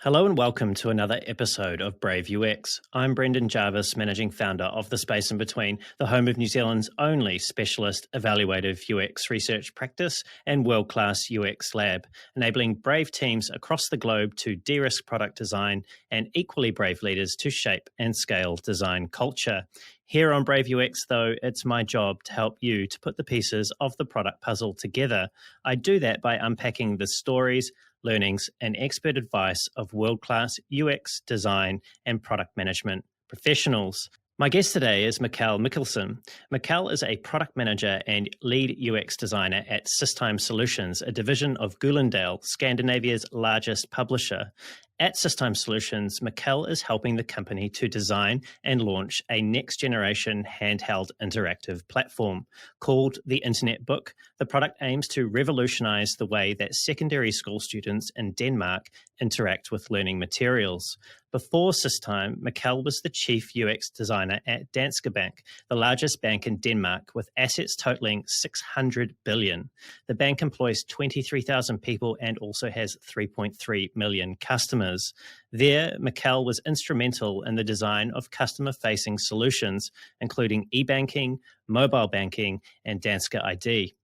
Hello and welcome to another episode of Brave UX. I'm Brendan Jarvis, Managing Founder of The Space in Between, the home of New Zealand's only specialist evaluative UX research practice and world-class UX lab, enabling brave teams across the globe to de-risk product design and equally brave leaders to shape and scale design culture. Here on Brave UX, though, it's my job to help you to put the pieces of the product puzzle together. I do that by unpacking the stories, learnings, and expert advice of world-class UX, design, and product management professionals. My guest today is Mikkel Michelsen. Mikkel is a product manager and lead UX designer at Systime Solutions, a division of Gyldendal, Scandinavia's largest publisher. At Systime Solutions, Mikkel is helping the company to design and launch a next-generation handheld interactive platform called the internetBook. The product aims to revolutionize the way that secondary school students in Denmark interact with learning materials. Before Systime, Mikkel was the chief UX designer at Danske Bank, the largest bank in Denmark with assets totaling 600 billion. The bank employs 23,000 people and also has 3.3 million customers. There, Mikkel was instrumental in the design of customer-facing solutions, including e-banking, mobile banking, and Danske ID.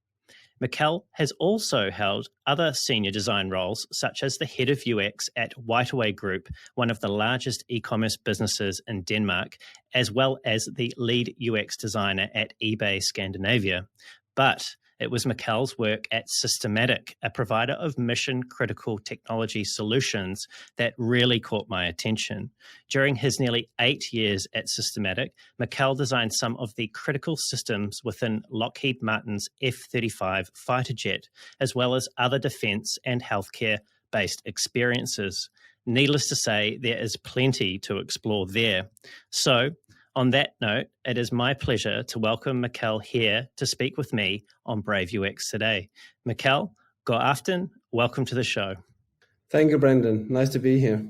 Mikkel has also held other senior design roles, such as the head of UX at WhiteAway Group, one of the largest e-commerce businesses in Denmark, as well as the lead UX designer at eBay Scandinavia. But it was Mikkel's work at Systematic, a provider of mission-critical technology solutions, that really caught my attention. During his nearly 8 years at Systematic, Mikkel designed some of the critical systems within Lockheed Martin's F-35 fighter jet, as well as other defence and healthcare-based experiences. Needless to say, there is plenty to explore there. So, on that note, it is my pleasure to welcome Mikkel here to speak with me on Brave UX today. Mikkel, god aften. Welcome to the show. Thank you, Brendan. Nice to be here.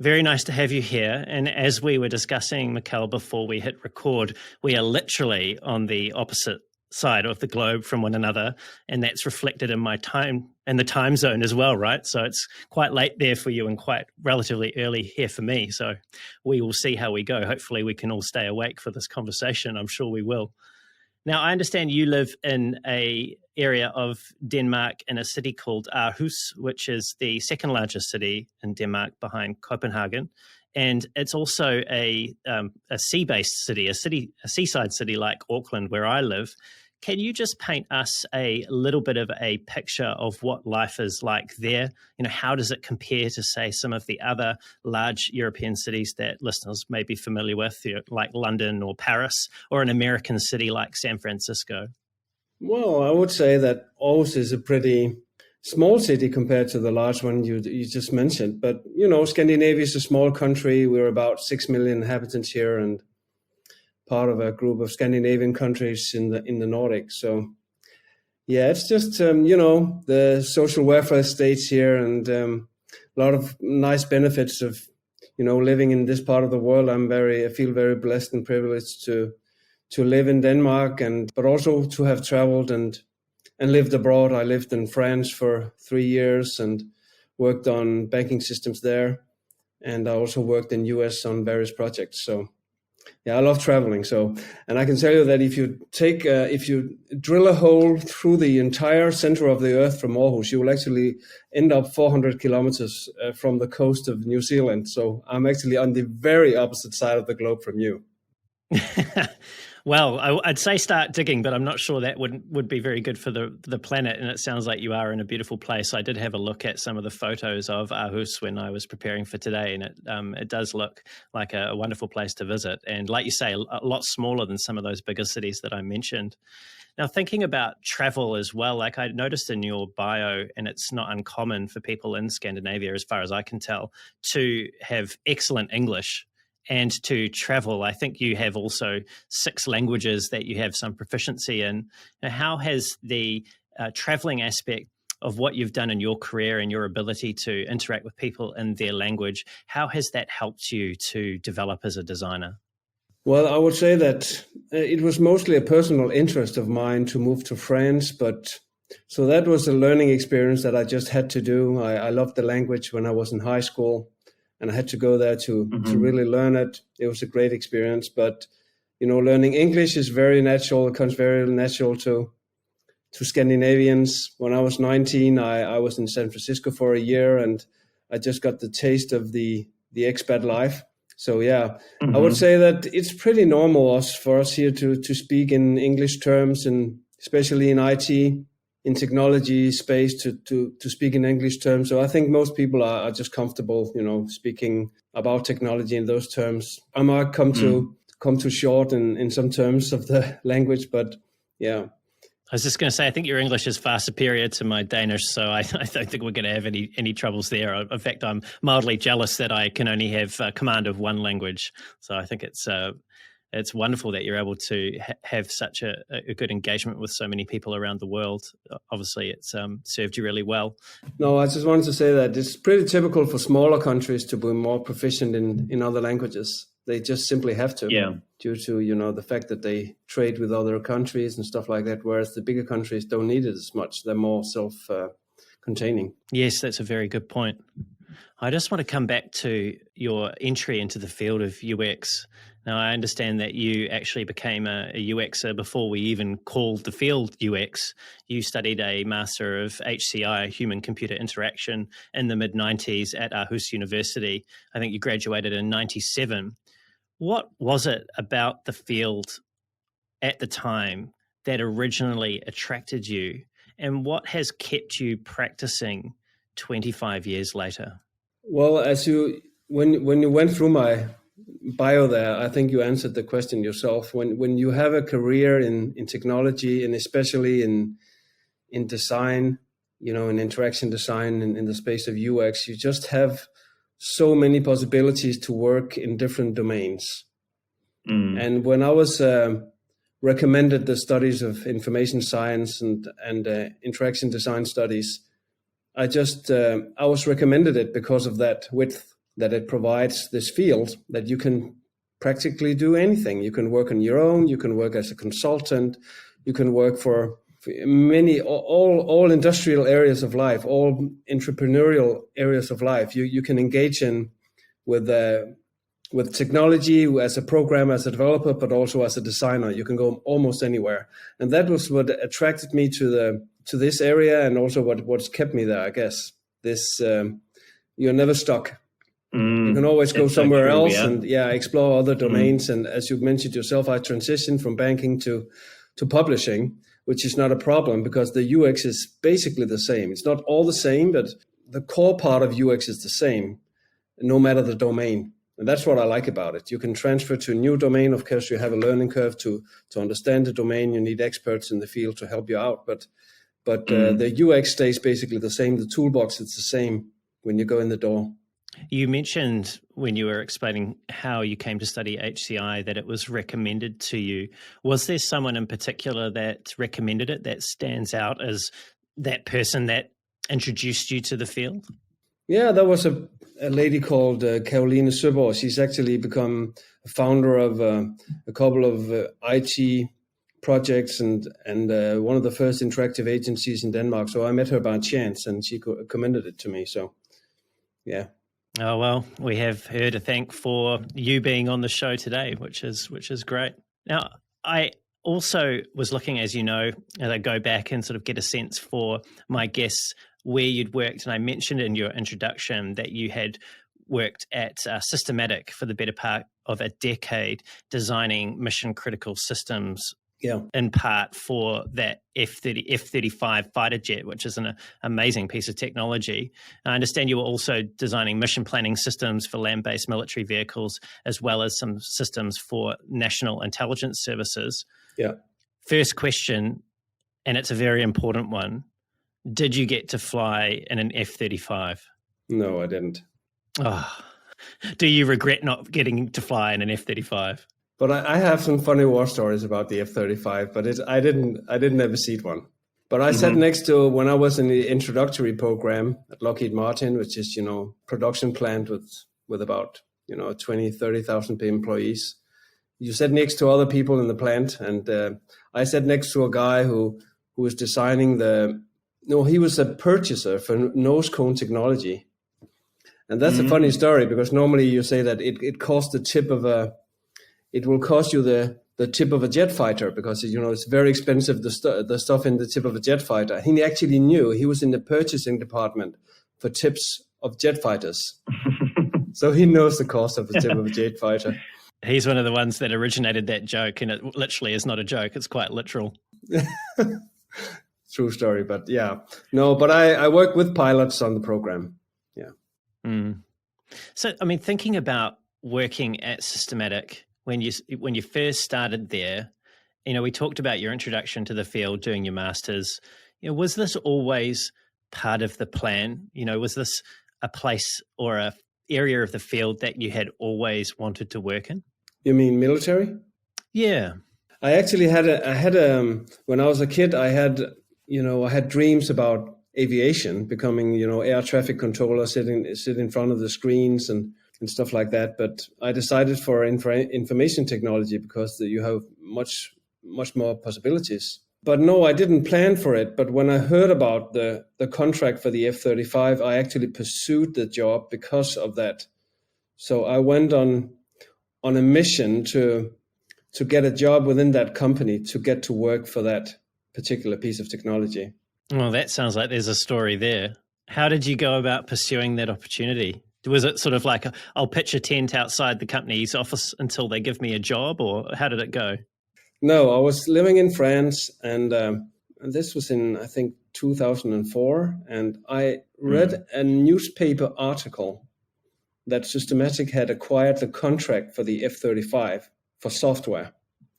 Very nice to have you here. And as we were discussing, Mikkel, before we hit record, we are literally on the opposite side of the globe from one another, and that's reflected in my time and the time zone as well, right? So it's quite late there for you and quite relatively early here for me. So we will see how we go. Hopefully we can all stay awake for this conversation. I'm sure we will. Now, I understand you live in a area of Denmark in a city called Aarhus, which is the second largest city in Denmark behind Copenhagen. And it's also a sea-based city, a seaside city like Auckland, where I live. Can you just paint us a little bit of a picture of what life is like there? You know, how does it compare to, say, some of the other large European cities that listeners may be familiar with, like London or Paris, or an American city like San Francisco? Well, I would say that Aarhus is a pretty small city compared to the large one you just mentioned. But, you know, Scandinavia is a small country. We're about 6 million inhabitants here and part of a group of Scandinavian countries in the Nordics. So, yeah, it's just, you know, the social welfare states here and a lot of nice benefits of, you know, living in this part of the world. I feel very blessed and privileged to live in Denmark, but also to have traveled and lived abroad. I lived in France for 3 years and worked on banking systems there. And I also worked in US on various projects. So yeah, I love traveling. And I can tell you that if you drill a hole through the entire center of the earth from Aarhus, you will actually end up 400 kilometers from the coast of New Zealand. So I'm actually on the very opposite side of the globe from you. Well, I'd say start digging, but I'm not sure that would be very good for the planet. And it sounds like you are in a beautiful place. I did have a look at some of the photos of Aarhus when I was preparing for today, and it does look like a wonderful place to visit. And like you say, a lot smaller than some of those bigger cities that I mentioned. Now, thinking about travel as well, like I noticed in your bio, and it's not uncommon for people in Scandinavia, as far as I can tell, to have excellent English and to travel. I think you have also 6 languages that you have some proficiency in. Now, how has the traveling aspect of what you've done in your career and your ability to interact with people in their language, how has that helped you to develop as a designer? Well, I would say that it was mostly a personal interest of mine to move to France, but So that was a learning experience that I just had to do. I loved the language when I was in high school, and I had to go there to really learn it. It was a great experience. But, learning English is very natural. It comes very natural to Scandinavians. When I was 19, I was in San Francisco for a year, and I just got the taste of the expat life. So yeah, I would say that it's pretty normal for us here to speak in English terms, and especially in IT, in technology space, to speak in English terms. So I think most people are just comfortable, speaking about technology in those terms. I might come to short in some terms of the language, but yeah. I was just going to say, I think your English is far superior to my Danish, so I don't think we're going to have any troubles there. In fact, I'm mildly jealous that I can only have command of one language. So I think it's wonderful that you're able to have such a good engagement with so many people around the world. Obviously, it's served you really well. No, I just wanted to say that it's pretty typical for smaller countries to be more proficient in other languages. They just simply have to, due to, the fact that they trade with other countries and stuff like that, whereas the bigger countries don't need it as much. They're more self-containing. Yes, that's a very good point. I just want to come back to your entry into the field of UX. Now, I understand that you actually became a UXer before we even called the field UX. You studied a Master of HCI, Human-Computer Interaction, in the mid-90s at Aarhus University. I think you graduated in 97. What was it about the field at the time that originally attracted you, and what has kept you practicing 25 years later? Well, when you went through my bio there, I think you answered the question yourself. When you have a career in technology, and especially in design, in interaction design, in the space of UX, you just have so many possibilities to work in different domains. And when I was recommended the studies of information science and interaction design studies, I was recommended it because of that width that it provides, this field that you can practically do anything. You can work on your own, you can work as a consultant, you can work for many, all industrial areas of life, all entrepreneurial areas of life. You can engage in with technology as a programmer, as a developer, but also as a designer. You can go almost anywhere. And that was what attracted me to this area, and also what's kept me there, I guess. This, you're never stuck. You can always go somewhere else and explore other domains. And as you mentioned yourself, I transitioned from banking to publishing, which is not a problem because the UX is basically the same. It's not all the same, but the core part of UX is the same, no matter the domain. And that's what I like about it. You can transfer to a new domain. Of course, you have a learning curve to understand the domain. You need experts in the field to help you out. But the UX stays basically the same. The toolbox is the same when you go in the door. You mentioned when you were explaining how you came to study HCI that it was recommended to you. Was there someone in particular that recommended it that stands out as that person that introduced you to the field? Yeah, there was a lady called Caroline Søborg. She's actually become a founder of a couple of IT projects and one of the first interactive agencies in Denmark. So I met her by chance, and she commended it to me. So, yeah. Oh, well, we have her to thank for you being on the show today, which is great. Now, I also was looking, as you know, and I go back and sort of get a sense for my guests where you'd worked. And I mentioned in your introduction that you had worked at Systematic for the better part of a decade, designing mission critical systems. Yeah, in part for that F-35 fighter jet, which is an amazing piece of technology. I understand you were also designing mission planning systems for land-based military vehicles, as well as some systems for national intelligence services. Yeah. First question, and it's a very important one. Did you get to fly in an F-35? No, I didn't. Oh, do you regret not getting to fly in an F-35? But I have some funny war stories about the F-35, but I didn't ever see one. But I sat next to, when I was in the introductory program at Lockheed Martin, which is, production plant with about, 20, 30,000 employees. You sat next to other people in the plant, and I sat next to a guy who who was designing he was a purchaser for nose cone technology. And that's a funny story, because normally you say that it costs it will cost you the tip of a jet fighter, because it's very expensive, the stuff in the tip of a jet fighter. He actually knew, he was in the purchasing department for tips of jet fighters. So he knows the cost of the tip of a jet fighter. He's one of the ones that originated that joke, and it literally is not a joke, it's quite literal. True story, but yeah. No, but I work with pilots on the program. Yeah. So, I mean, thinking about working at Systematic, when you first started there, we talked about your introduction to the field, doing your master's. Was this always part of the plan? Was this a place or a area of the field that you had always wanted to work in? You mean military? Yeah. I actually had when I was a kid, I had dreams about aviation, becoming, air traffic controller, sit in front of the screens and stuff like that. But I decided for information technology, because you have much more possibilities. But no, I didn't plan for it. But when I heard about the contract for the F-35, I actually pursued the job because of that. So I went on a mission to get a job within that company, to get to work for that particular piece of technology. Well, that sounds like there's a story there. How did you go about pursuing that opportunity? Was it sort of like, I'll pitch a tent outside the company's office until they give me a job, or how did it go? No, I was living in France, and this was in, I think, 2004, and I read a newspaper article that Systematic had acquired the contract for the F-35 for software,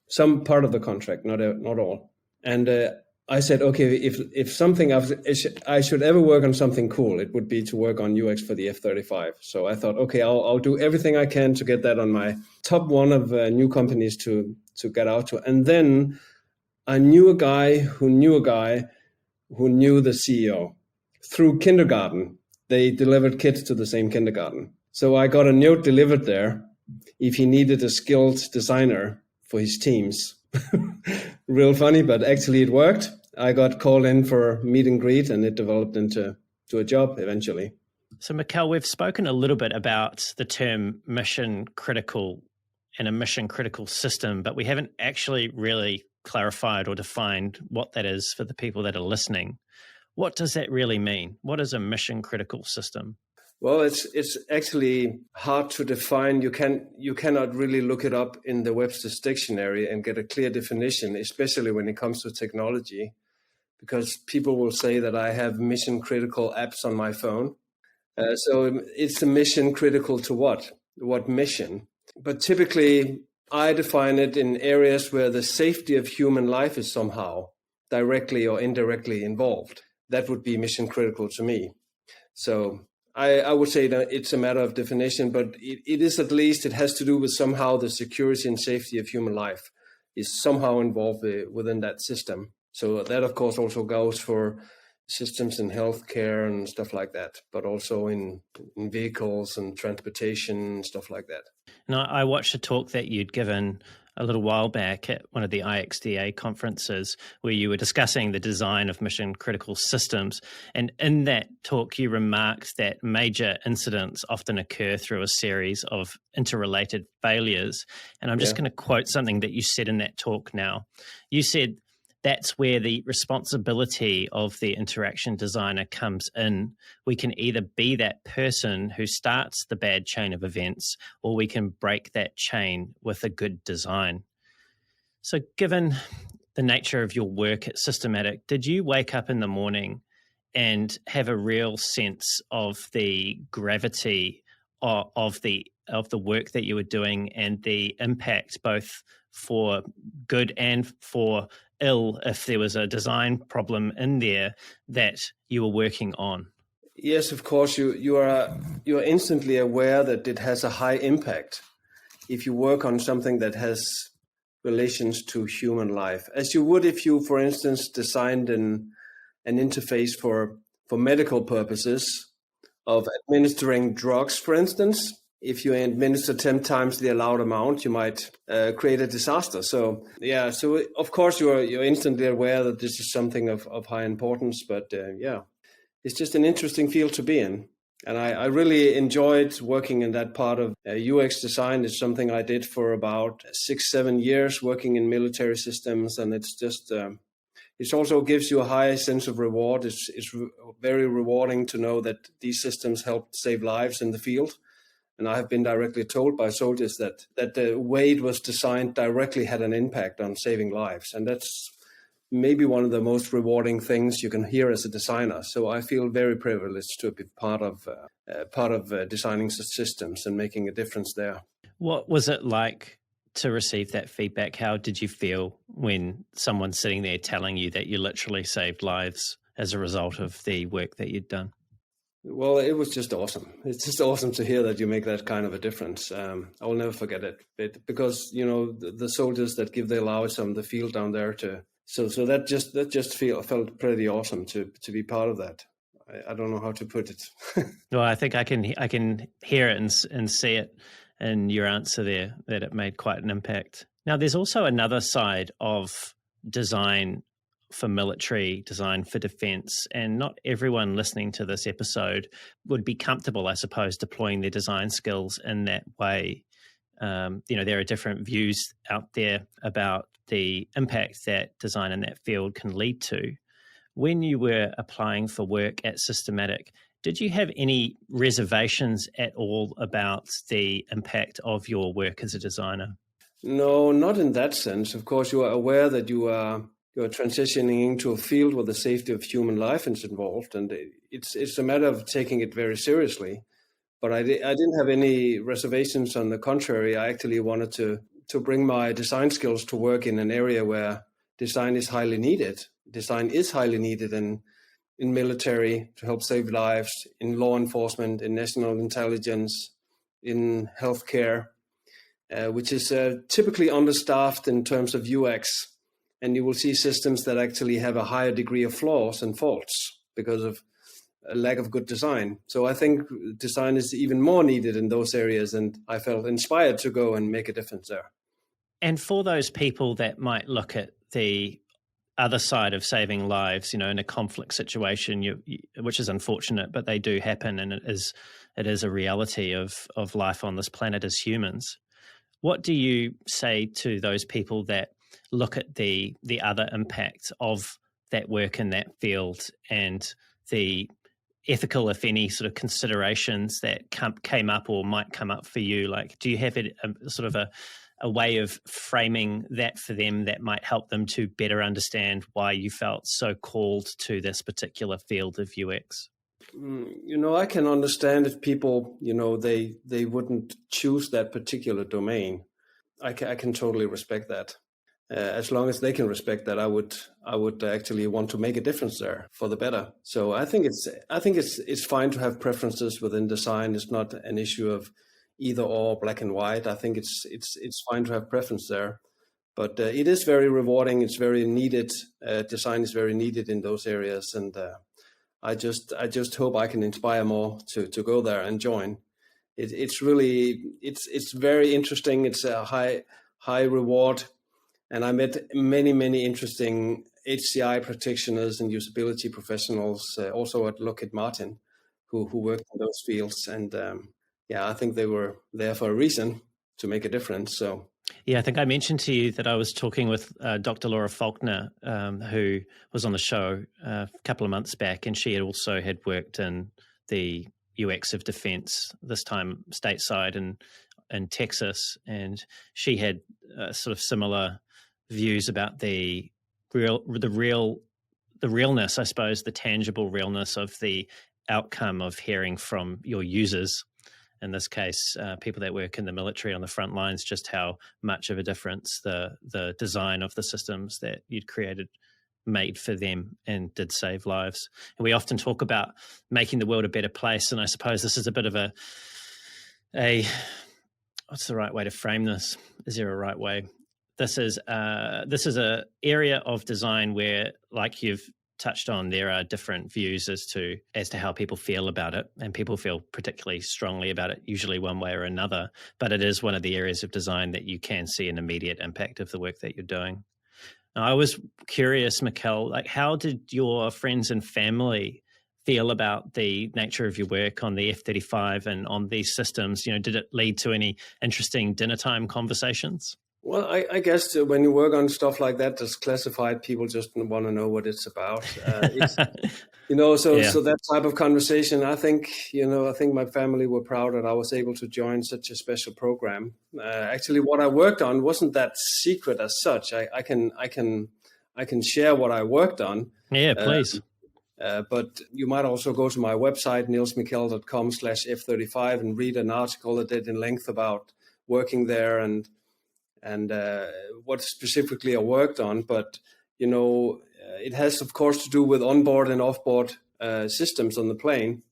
some part of the contract, not all. And I said, okay, if something I should ever work on something cool, it would be to work on UX for the F-35. So I thought, okay, I'll do everything I can to get that on my top one of new companies to get out to. And then I knew a guy who knew the CEO through kindergarten. They delivered kids to the same kindergarten. So I got a note delivered there if he needed a skilled designer for his teams. Real funny, but actually it worked. I got called in for meet and greet, and it developed into a job eventually. So, Mikkel, we've spoken a little bit about the term mission critical and a mission critical system, but we haven't actually really clarified or defined what that is for the people that are listening. What does that really mean? What is a mission critical system? Well, it's actually hard to define. You cannot really look it up in the Webster's dictionary and get a clear definition, especially when it comes to technology, because people will say that I have mission critical apps on my phone. So it's a mission critical to what? What mission? But typically, I define it in areas where the safety of human life is somehow directly or indirectly involved. That would be mission critical to me. So I would say that it's a matter of definition, but it is, at least it has to do with somehow the security and safety of human life is somehow involved within that system. So that, of course, also goes for systems in healthcare and stuff like that, but also in vehicles and transportation and stuff like that. Now, I watched a talk that you'd given a little while back at one of the IXDA conferences where you were discussing the design of mission critical systems. And in that talk, you remarked that major incidents often occur through a series of interrelated failures. And I'm just going to quote something that you said in that talk now. You said, that's where the responsibility of the interaction designer comes in. We can either be that person who starts the bad chain of events, or we can break that chain with a good design. So given the nature of your work at Systematic, did you wake up in the morning and have a real sense of the gravity of the work that you were doing and the impact both for good and for ill if there was a design problem in there that you were working on? Yes, of course. You are instantly aware that it has a high impact if you work on something that has relations to human life, as you would if you, for instance, designed an interface for medical purposes of administering drugs, for instance. if you administer 10 times the allowed amount, you might create a disaster. So of course you're instantly aware that this is something of high importance, but it's just an interesting field to be in. And I really enjoyed working in that part of UX design. It's something I did for about 6-7 years, working in military systems. And it's just, it also gives you a high sense of reward. It's very rewarding to know that these systems helped save lives in the field. And I have been directly told by soldiers that the way it was designed directly had an impact on saving lives. And that's maybe one of the most rewarding things you can hear as a designer. So I feel very privileged to be part of designing systems and making a difference there. What was it like to receive that feedback? How did you feel when someone's sitting there telling you that you literally saved lives as a result of the work that you'd done? Well, it was just awesome. It's just awesome to hear that you make that kind of a difference. I will never forget it because, the soldiers that give their lives on the field down there So that just felt pretty awesome to be part of that. I don't know how to put it. Well, I think I can hear it and see it in your answer there, that it made quite an impact. Now, there's also another side of design for military, design for defense, and not everyone listening to this episode would be comfortable, I suppose, deploying their design skills in that way. There are different views out there about the impact that design in that field can lead to. When you were applying for work at Systematic, did you have any reservations at all about the impact of your work as a designer? No, not in that sense. Of course, you are aware that you are transitioning into a field where the safety of human life is involved, and it's a matter of taking it very seriously. But I didn't have any reservations. On the contrary, I actually wanted to bring my design skills to work in an area where design is highly needed. Design is highly needed in military to help save lives, in law enforcement, in national intelligence, in healthcare, which is typically understaffed in terms of UX. And you will see systems that actually have a higher degree of flaws and faults because of a lack of good design. So I think design is even more needed in those areas, and I felt inspired to go and make a difference there. And for those people that might look at the other side of saving lives, in a conflict situation, which is unfortunate, but they do happen, and it is a reality of life on this planet as humans. What do you say to those people that look at the other impact of that work in that field and the ethical, if any, sort of considerations that came up or might come up for you? Like, do you have a way of framing that for them that might help them to better understand why you felt so called to this particular field of UX? I can understand if people, they wouldn't choose that particular domain. I can totally respect that. As long as they can respect that, I would actually want to make a difference there for the better. So I think it's fine to have preferences within design. It's not an issue of either or, black and white. I think it's fine to have preference there, but it is very rewarding. It's very needed. Design is very needed in those areas, and I just hope I can inspire more to go there and join. It's really very interesting. It's a high reward. And I met many interesting HCI practitioners and usability professionals, also at Lockheed Martin, who worked in those fields. And I think they were there for a reason, to make a difference. So yeah, I think I mentioned to you that I was talking with Dr. Laura Faulkner, who was on the show a couple of months back, and she had worked in the UX of defense, this time stateside in Texas, and she had sort of similar views about the realness, I suppose, the tangible realness of the outcome of hearing from your users. In this case, people that work in the military on the front lines, just how much of a difference the design of the systems that you'd created made for them and did save lives. And we often talk about making the world a better place, and I suppose this is a bit of a what's the right way to frame this? Is there a right way? This is a area of design where, like you've touched on, there are different views as to how people feel about it, and people feel particularly strongly about it, usually one way or another. But it is one of the areas of design that you can see an immediate impact of the work that you're doing. Now, I was curious, Mikkel, like how did your friends and family feel about the nature of your work on the F-35 and on these systems? You know, did it lead to any interesting dinner time conversations? Well, I guess when you work on stuff like that, that's classified, people just want to know what it's about. So that type of conversation, I think my family were proud that I was able to join such a special program. Actually, what I worked on wasn't that secret as such. I can share what I worked on. Yeah, please. But you might also go to my website, nielsmikkel.com/F35, and read an article that did in length about working there and what specifically I worked on. But, it has, of course, to do with onboard and offboard systems on the plane.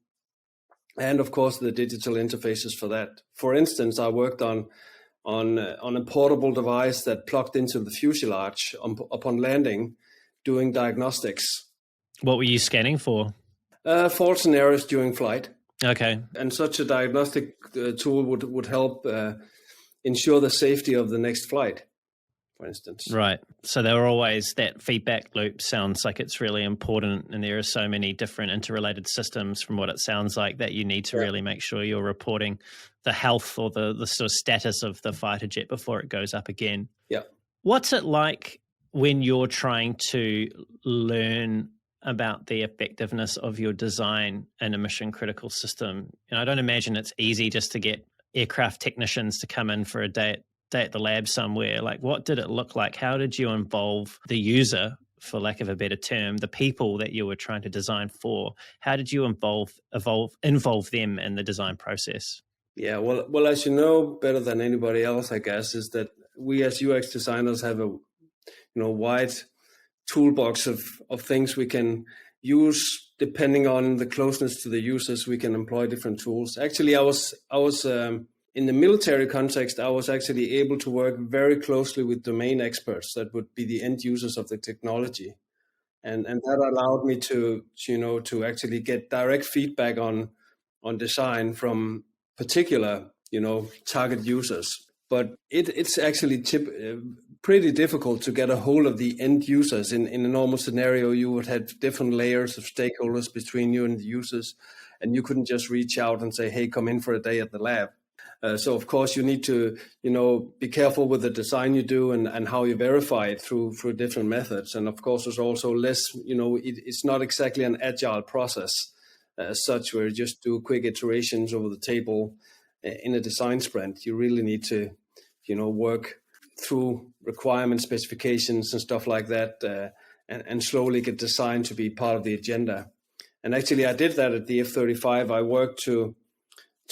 And, of course, the digital interfaces for that. For instance, I worked on a portable device that plugged into the fuselage upon landing, doing diagnostics. What were you scanning for? Faults and errors during flight. Okay. And such a diagnostic tool would help ensure the safety of the next flight, for instance. Right. So there are always that feedback loop. Sounds like it's really important, and there are so many different interrelated systems from what it sounds like that you need to really make sure you're reporting the health or the sort of status of the fighter jet before it goes up again. Yeah. What's it like when you're trying to learn about the effectiveness of your design in a mission critical system? I don't imagine it's easy just to get aircraft technicians to come in for a day at the lab somewhere. Like, what did it look like? How did you involve the user, for lack of a better term, the people that you were trying to design for? How did you involve them in the design process? Yeah, well, as you know better than anybody else, I guess, is that we as UX designers have a wide toolbox of things we can use. Depending on the closeness to the users, we can employ different tools. Actually, I was in the military context, I was actually able to work very closely with domain experts that would be the end users of the technology. And that allowed me to actually get direct feedback on design from particular, target users. But it's actually pretty difficult to get a hold of the end users. In a normal scenario, you would have different layers of stakeholders between you and the users, and you couldn't just reach out and say, hey, come in for a day at the lab. So, of course, you need to, be careful with the design you do and how you verify it through different methods. And, of course, there's also less, it's not exactly an agile process as such, where you just do quick iterations over the table in a design sprint. You really need to, work through requirement specifications and stuff like that, and slowly get design to be part of the agenda. And actually, I did that at the F-35. I worked to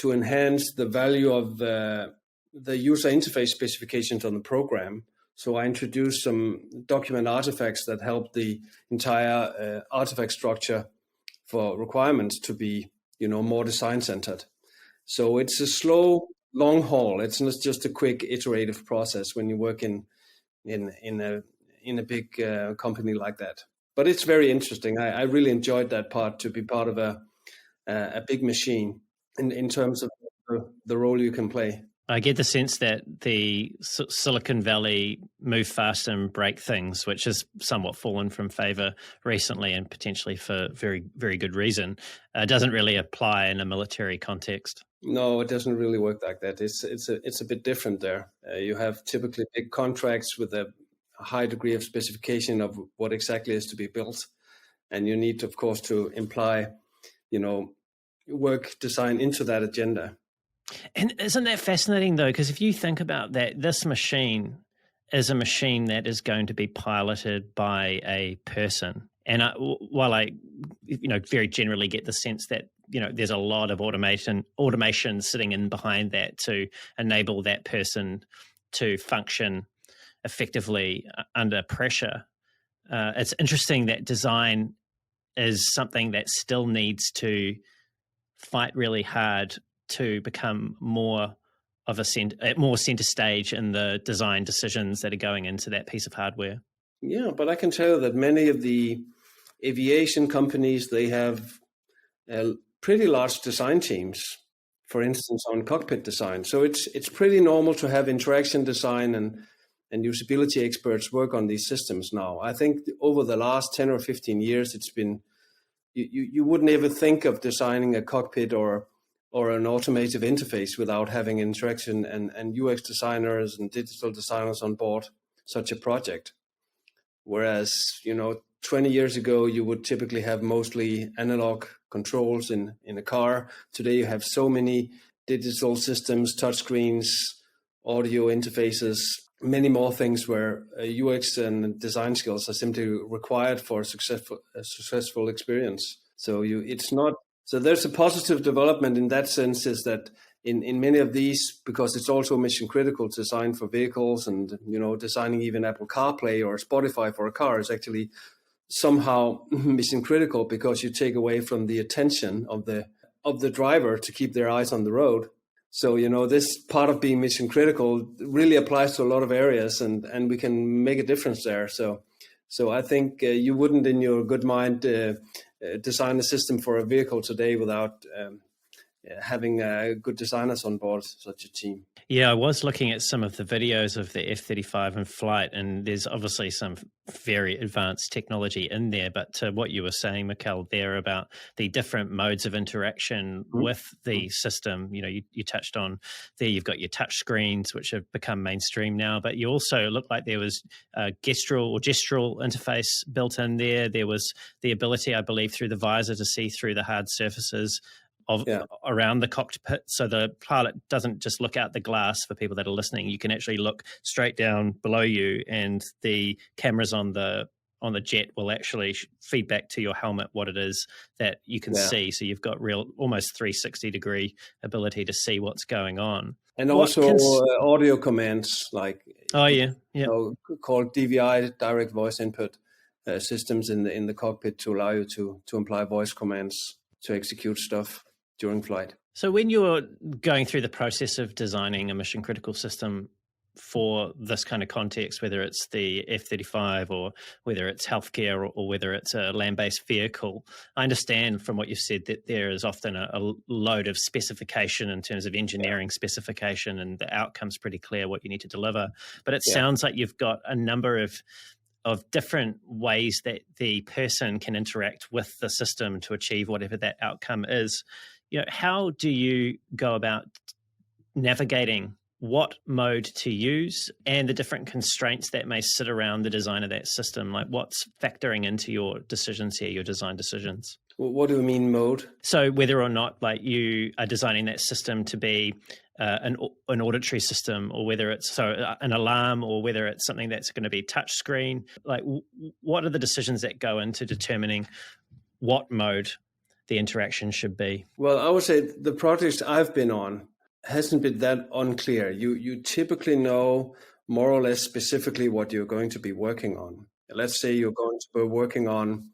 enhance the value of the user interface specifications on the program. So I introduced some document artifacts that help the entire artifact structure for requirements to be, more design-centered. So it's a slow, long haul. It's not just a quick iterative process when you work in a big company like that. But it's very interesting. I really enjoyed that part, to be part of a big machine in terms of the role you can play. I get the sense that the Silicon Valley move fast and break things, which has somewhat fallen from favor recently, and potentially for very, very good reason, doesn't really apply in a military context. No, it doesn't really work like that. It's a bit different there. You have typically big contracts with a high degree of specification of what exactly is to be built, and you need, of course, to imply, work design into that agenda. And isn't that fascinating, though? Because if you think about that, this machine is a machine that is going to be piloted by a person. And while I, very generally get the sense that, there's a lot of automation sitting in behind that to enable that person to function effectively under pressure. It's interesting that design is something that still needs to fight really hard to become more center stage in the design decisions that are going into that piece of hardware. Yeah, but I can tell you that many of the aviation companies, they have pretty large design teams, for instance, on cockpit design. So it's pretty normal to have interaction design and usability experts work on these systems now. I think over the last 10 or 15 years, it's been, you wouldn't ever think of designing a cockpit or an automotive interface without having interaction and UX designers and digital designers on board such a project. Whereas, 20 years ago, you would typically have mostly analog controls in a car. Today, you have so many digital systems, touchscreens, audio interfaces, many more things where UX and design skills are simply required for a successful experience. So so there's a positive development in that sense, is that in many of these, because it's also mission critical to design for vehicles, and designing even Apple CarPlay or Spotify for a car is actually somehow mission critical, because you take away from the attention of the driver to keep their eyes on the road. So, this part of being mission critical really applies to a lot of areas, and we can make a difference there. So I think you wouldn't, in your good mind, design a system for a vehicle today without having good designers on board such a team. Yeah, I was looking at some of the videos of the F-35 in flight, and there's obviously some very advanced technology in there. But to what you were saying, Mikkel, there about the different modes of interaction with the system, you touched on there, you've got your touch screens, which have become mainstream now, but you also looked like there was a gestural interface built in there. There was the ability, I believe, through the visor to see through the hard surfaces around the cockpit, so the pilot doesn't just look out the glass. For people that are listening, you can actually look straight down below you, and the cameras on the jet will actually feed back to your helmet what it is that you can see. So you've got real almost 360-degree ability to see what's going on. And also audio commands like called DVI, direct voice input systems in the cockpit to allow you to imply voice commands to execute stuff during flight. So when you're going through the process of designing a mission critical system for this kind of context, whether it's the F-35 or whether it's healthcare or whether it's a land-based vehicle, I understand from what you've said that there is often a load of specification in terms of engineering specification, and the outcome's pretty clear what you need to deliver. But it sounds like you've got a number of different ways that the person can interact with the system to achieve whatever that outcome is. How do you go about navigating what mode to use and the different constraints that may sit around the design of that system? Like, what's factoring into your decisions here, your design decisions? What do you mean mode? So whether or not you are designing that system to be an auditory system, or whether it's an alarm, or whether it's something that's going to be touch screen, what are the decisions that go into determining what mode the interaction should be? Well, I would say the projects I've been on hasn't been that unclear. You typically know more or less specifically what you're going to be working on. Let's say you're going to be working on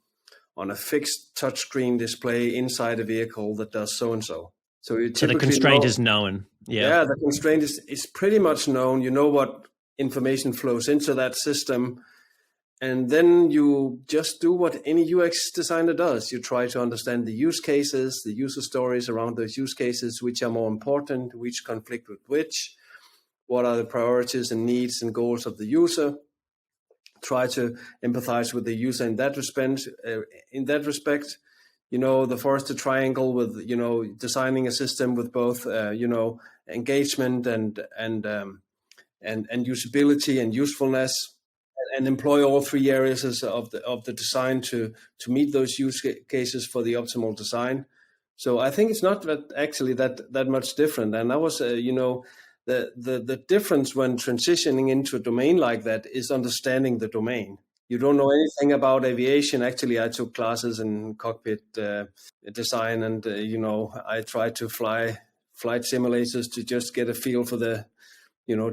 a fixed touchscreen display inside a vehicle that does so-and-so. So the constraint is known. Yeah, the constraint is pretty much known. You know what information flows into that system. And then you just do what any UX designer does. You try to understand the use cases, the user stories around those use cases, which are more important, which conflict with which, what are the priorities and needs and goals of the user. Try to empathize with the user in that respect. The Forrester triangle with, designing a system with both, engagement and usability and usefulness, and employ all three areas of the design to meet those use cases for the optimal design. So I think it's not actually that much different. And that was, the difference when transitioning into a domain like that is understanding the domain. You don't know anything about aviation. Actually, I took classes in cockpit design, and I tried to flight simulators to just get a feel for the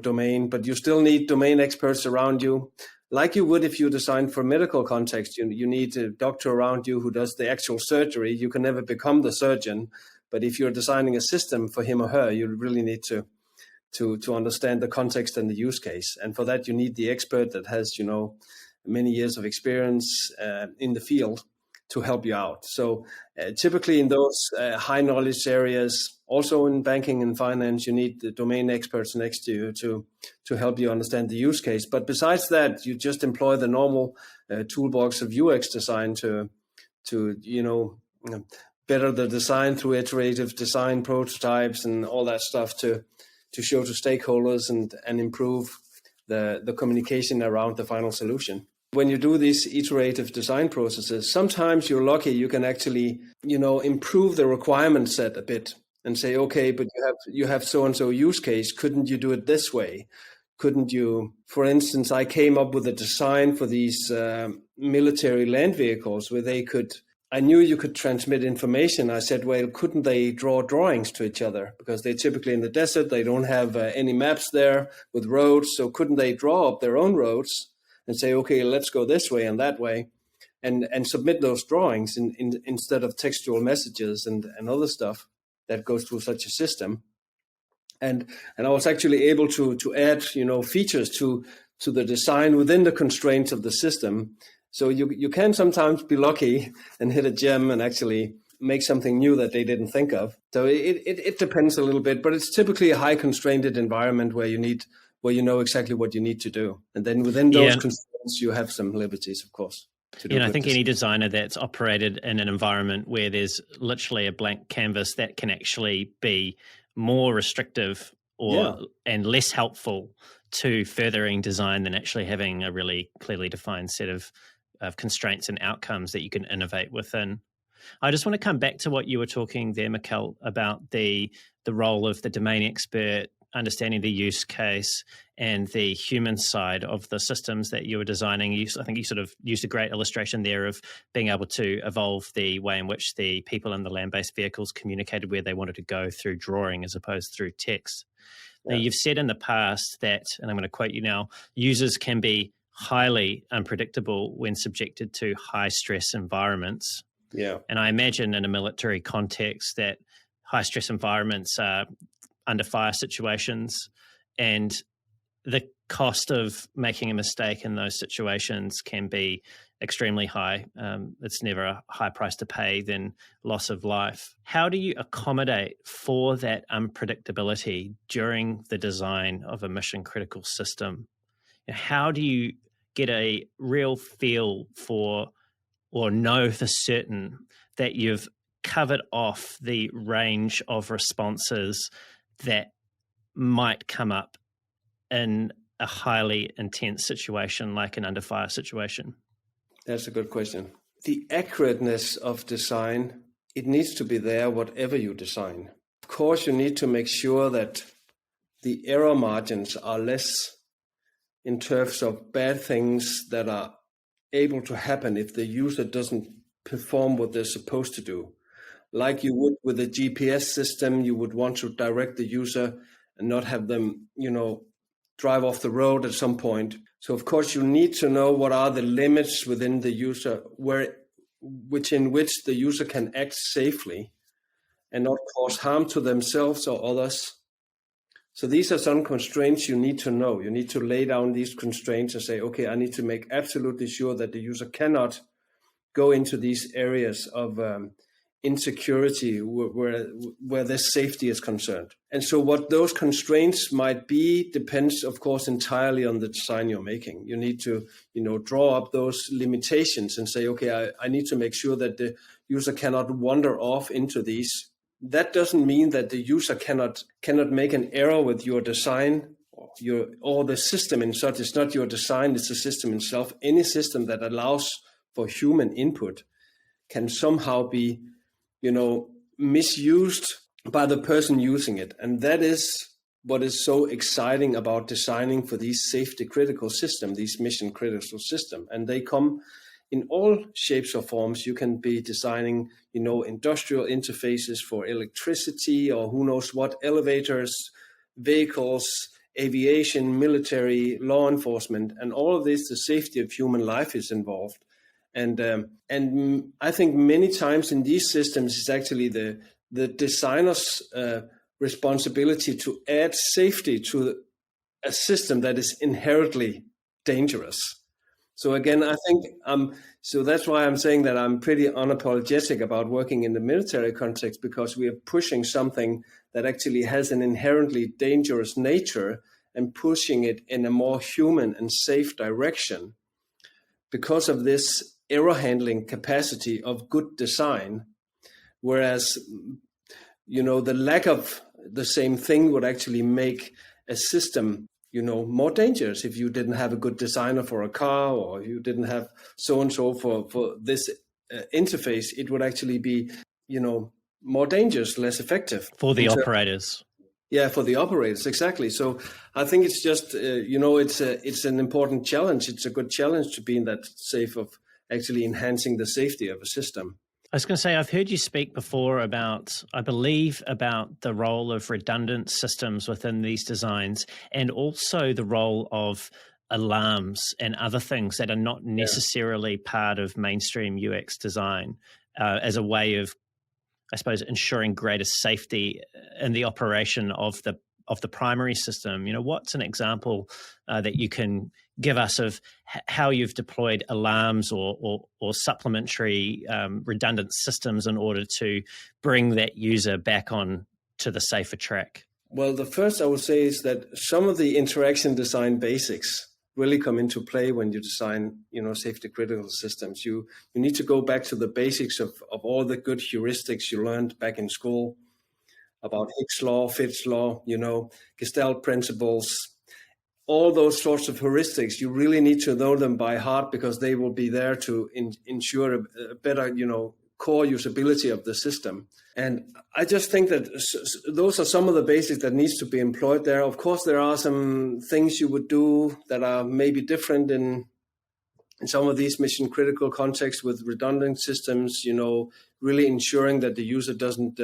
domain. But you still need domain experts around you, like you would if you design for medical context. You need a doctor around you who does the actual surgery. You can never become the surgeon, but if you're designing a system for him or her, you really need to understand the context and the use case. And for that, you need the expert that has many years of experience in the field. to help you out. So typically in those high knowledge areas, also in banking and finance, you need the domain experts next to you to help you understand the use case. But besides that, you just employ the normal toolbox of UX design to better the design through iterative design, prototypes, and all that stuff to show to stakeholders and improve the communication around the final solution. When you do these iterative design processes, sometimes you're lucky, you can actually, improve the requirement set a bit and say, okay, but you have so-and-so use case. Couldn't you do it this way? Couldn't you, for instance, I came up with a design for these military land vehicles where I knew you could transmit information. I said, well, couldn't they draw drawings to each other? Because they're typically in the desert. They don't have any maps there with roads. So couldn't they draw up their own roads and say, okay, let's go this way and that way, and submit those drawings instead of textual messages and other stuff that goes through such a system. And I was actually able to add, features to the design within the constraints of the system. So you can sometimes be lucky and hit a gem and actually make something new that they didn't think of. So it depends a little bit, but it's typically a high constrained environment where you know exactly what you need to do. And then within those constraints, you have some liberties, of course. And I think any designer that's operated in an environment where there's literally a blank canvas, that can actually be more restrictive and less helpful to furthering design than actually having a really clearly defined set of constraints and outcomes that you can innovate within. I just want to come back to what you were talking there, Mikkel, about the role of the domain expert, understanding the use case and the human side of the systems that you were designing. I think you sort of used a great illustration there of being able to evolve the way in which the people in the land-based vehicles communicated where they wanted to go through drawing as opposed through text. Yeah. Now, you've said in the past that, and I'm going to quote you now, users can be highly unpredictable when subjected to high-stress environments. Yeah. And I imagine in a military context that high-stress environments are under fire situations, and the cost of making a mistake in those situations can be extremely high. It's never a high price to pay than loss of life. How do you accommodate for that unpredictability during the design of a mission critical system? How do you get a real feel for or know for certain that you've covered off the range of responses that might come up in a highly intense situation like an under fire situation? That's a good question. The accurateness of design, it needs to be there whatever you design. Of course, you need to make sure that the error margins are less in terms of bad things that are able to happen if the user doesn't perform what they're supposed to do. Like you would with a GPS system, you would want to direct the user and not have them, drive off the road at some point. So of course you need to know what are the limits within the user, in which the user can act safely and not cause harm to themselves or others. So these are some constraints you need to know. You need to lay down these constraints and say, okay, I need to make absolutely sure that the user cannot go into these areas of insecurity where this safety is concerned. And so what those constraints might be depends, of course, entirely on the design you're making. You need to, draw up those limitations and say, okay, I need to make sure that the user cannot wander off into these. That doesn't mean that the user cannot make an error with your design or the system in such. It's not your design, it's the system itself. Any system that allows for human input can somehow be misused by the person using it. And that is what is so exciting about designing for these safety critical systems, these mission critical systems. And they come in all shapes or forms. You can be designing, industrial interfaces for electricity or who knows what, elevators, vehicles, aviation, military, law enforcement, and all of this, the safety of human life is involved. And I think many times in these systems, it's actually the designer's responsibility to add safety to a system that is inherently dangerous. So again, I think so that's why I'm saying that I'm pretty unapologetic about working in the military context, because we are pushing something that actually has an inherently dangerous nature and pushing it in a more human and safe direction because of this error handling capacity of good design. Whereas, the lack of the same thing would actually make a system more dangerous. If you didn't have a good designer for a car, or you didn't have so and so for this interface, it would actually be more dangerous, less effective for the operators. Yeah, for the operators, exactly. So I think it's just it's an important challenge. It's a good challenge to be in that safe of actually enhancing the safety of a system. I was going to say, I've heard you speak before about, I believe, about the role of redundant systems within these designs, and also the role of alarms and other things that are not necessarily part of mainstream UX design as a way of, I suppose, ensuring greater safety in the operation of the primary system. What's an example that you can give us of how you've deployed alarms or supplementary redundant systems in order to bring that user back on to the safer track? Well, the first I would say is that some of the interaction design basics really come into play when you design, safety critical systems. You need to go back to the basics of all the good heuristics you learned back in school about Hicks law, Fitts law, Gestalt principles, all those sorts of heuristics. You really need to know them by heart, because they will be there to ensure a better, core usability of the system. And I just think that those are some of the basics that needs to be employed there. Of course, there are some things you would do that are maybe different in some of these mission critical contexts with redundant systems, really ensuring that the user doesn't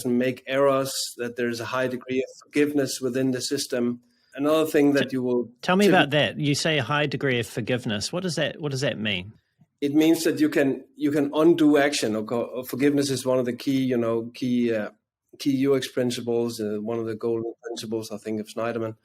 make errors, that there's a high degree of forgiveness within the system. Another thing that you will tell me about that. You say a high degree of forgiveness. What does that mean? It means that you can undo action. Or forgiveness is one of the key UX principles, one of the golden principles, I think, of Schneiderman,